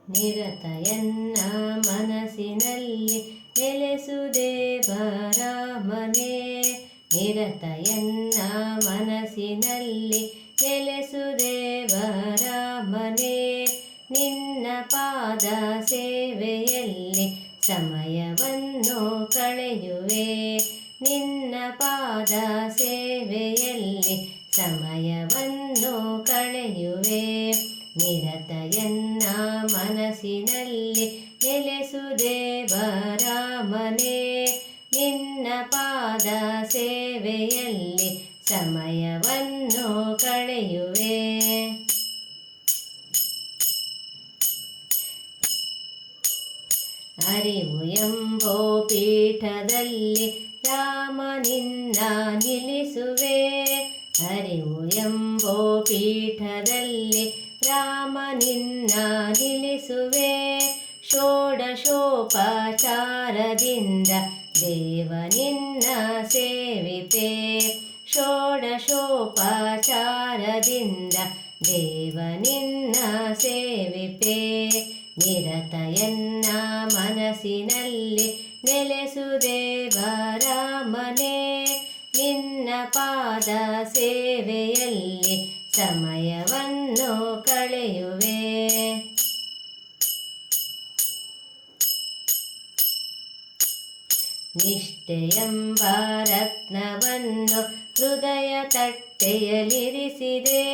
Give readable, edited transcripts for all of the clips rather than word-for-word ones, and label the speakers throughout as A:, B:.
A: ನಿರತಯನ್ನ ಮನಸ್ಸಿನಲ್ಲಿ ನೆಲೆಸು ದೇವರಾಮನೇ. ನಿರತಯನ್ನ ಮನಸ್ಸಿನಲ್ಲಿ ನೆಲೆಸು ದೇವರಾಮನೇ. ನಿನ್ನ ಪಾದ ಸೇವೆಯಲ್ಲಿ ಸಮಯವನ್ನು ಕಳೆಯುವೆ. ನಿನ್ನ ಪಾದ ಸೇವೆಯಲ್ಲಿ ಸಮಯವನ್ನು ಕಳೆಯುವೆ. ನಿರತಯನ್ನ ಮನಸ್ಸಿನಲ್ಲಿ ನೆಲೆಸು ದೇವರಾಮನೇ. ನಿನ್ನ ಪಾದ ಸೇವೆಯಲ್ಲಿ ಸಮಯವನ್ನು ಕಳೆಯುವೆ. ಅರಿವು ಎಂಬೋ ಪೀಠದಲ್ಲಿ ರಾಮ ನಿನ್ನ ನಿಲ್ಲಿಸುವೆ. ಅರಿವು ಎಂಬೋ ಪೀಠದಲ್ಲಿ ರಾಮ ನಿನ್ನ ನಿಲ್ಲಿಸುವೆ. ಷೋಡಶೋಪಚಾರದಿಂದ ದೇವ ನಿನ್ನ ಸೇವಿಪೆ. ಷೋಡಶೋಪಚಾರದಿಂದ ದೇವ ನಿನ್ನ ಸೇವಿಪೆ. ನಿರತಯನ್ನ ಮನಸ್ಸಿನಲ್ಲಿ ನೆಲೆಸು ದೇವರಾಮನೇ. ನಿನ್ನ ಪಾದ ಸೇವೆಯಲ್ಲಿ ಸಮಯವನ್ನು ಕಳೆಯುವೆ. ನಿಷ್ಠೆಯೆಂಬ ರತ್ನವನ್ನು ಹೃದಯ ತಟ್ಟೆಯಲಿರಿಸಿದೆ.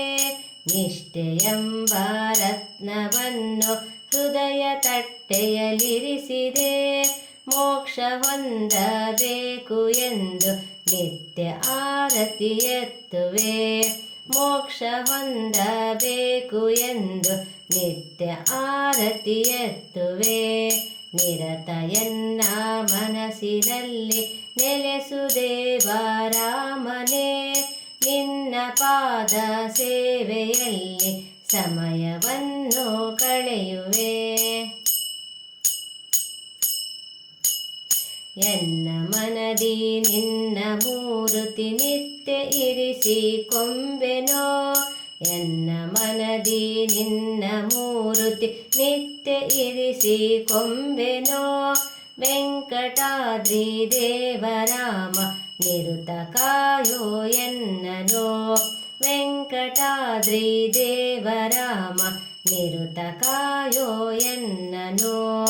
A: ನಿಷ್ಠೆಯೆಂಬ ರತ್ನವನ್ನು ಹೃದಯ ತಟ್ಟೆಯಲಿರಿಸಿದೆ. ಮೋಕ್ಷ ಹೊಂದಬೇಕು ಎಂದು ನಿತ್ಯ ಆರತಿ ಎತ್ತುವೆ. ಮೋಕ್ಷ ಹೊಂದಬೇಕು ಎಂದು ನಿತ್ಯ ಆರತಿ ಎತ್ತುವೆ. ನಿರತಯನ್ನ ಮನಸ್ಸಿನಲ್ಲಿ ನೆಲೆಸು ದೇವರಾಮನೇ. ನಿನ್ನ ಪಾದ ಸೇವೆಯಲ್ಲಿ ಸಮಯವನ್ನು ಕಳೆಯುವೆ. ಎನ್ನ ಮನದಿ ನಿನ್ನ ಮೂರುತಿ ನಿತ್ಯ ಇರಿಸಿ ಕೊಂಬೆನೋ. ಎನ್ನ ಮನದಿ ನಿನ್ನ ಮೂರುತಿ ನಿತ್ಯ ಇರಿಸಿ ಕೊಂಬೆನೋ. ವೆಂಕಟಾದ್ರಿ ದೇವರಾಮ ನಿರುತ ಕಾಯೋ ಎನ್ನನೋ. ವೆಂಕಟಾದ್ರಿ ದೇವರಾಮ ನಿರುತ ಕಾಯೋ ಎನ್ನನೋ.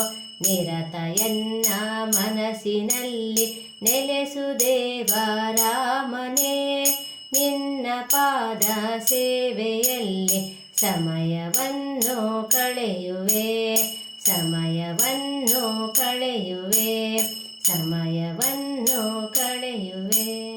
A: ನಿರತಯನ್ನ ಮನಸ್ಸಿನಲ್ಲಿ ನೆಲೆಸು ದೇವರಾಮನೇ. ನಿನ್ನ ಪಾದ ಸೇವೆಯಲ್ಲಿ ಸಮಯವನ್ನು ಕಳೆಯುವೆ. ಸಮಯವನ್ನು ಕಳೆಯುವೆ. ಸಮಯವನ್ನು ಕಳೆಯುವೆ.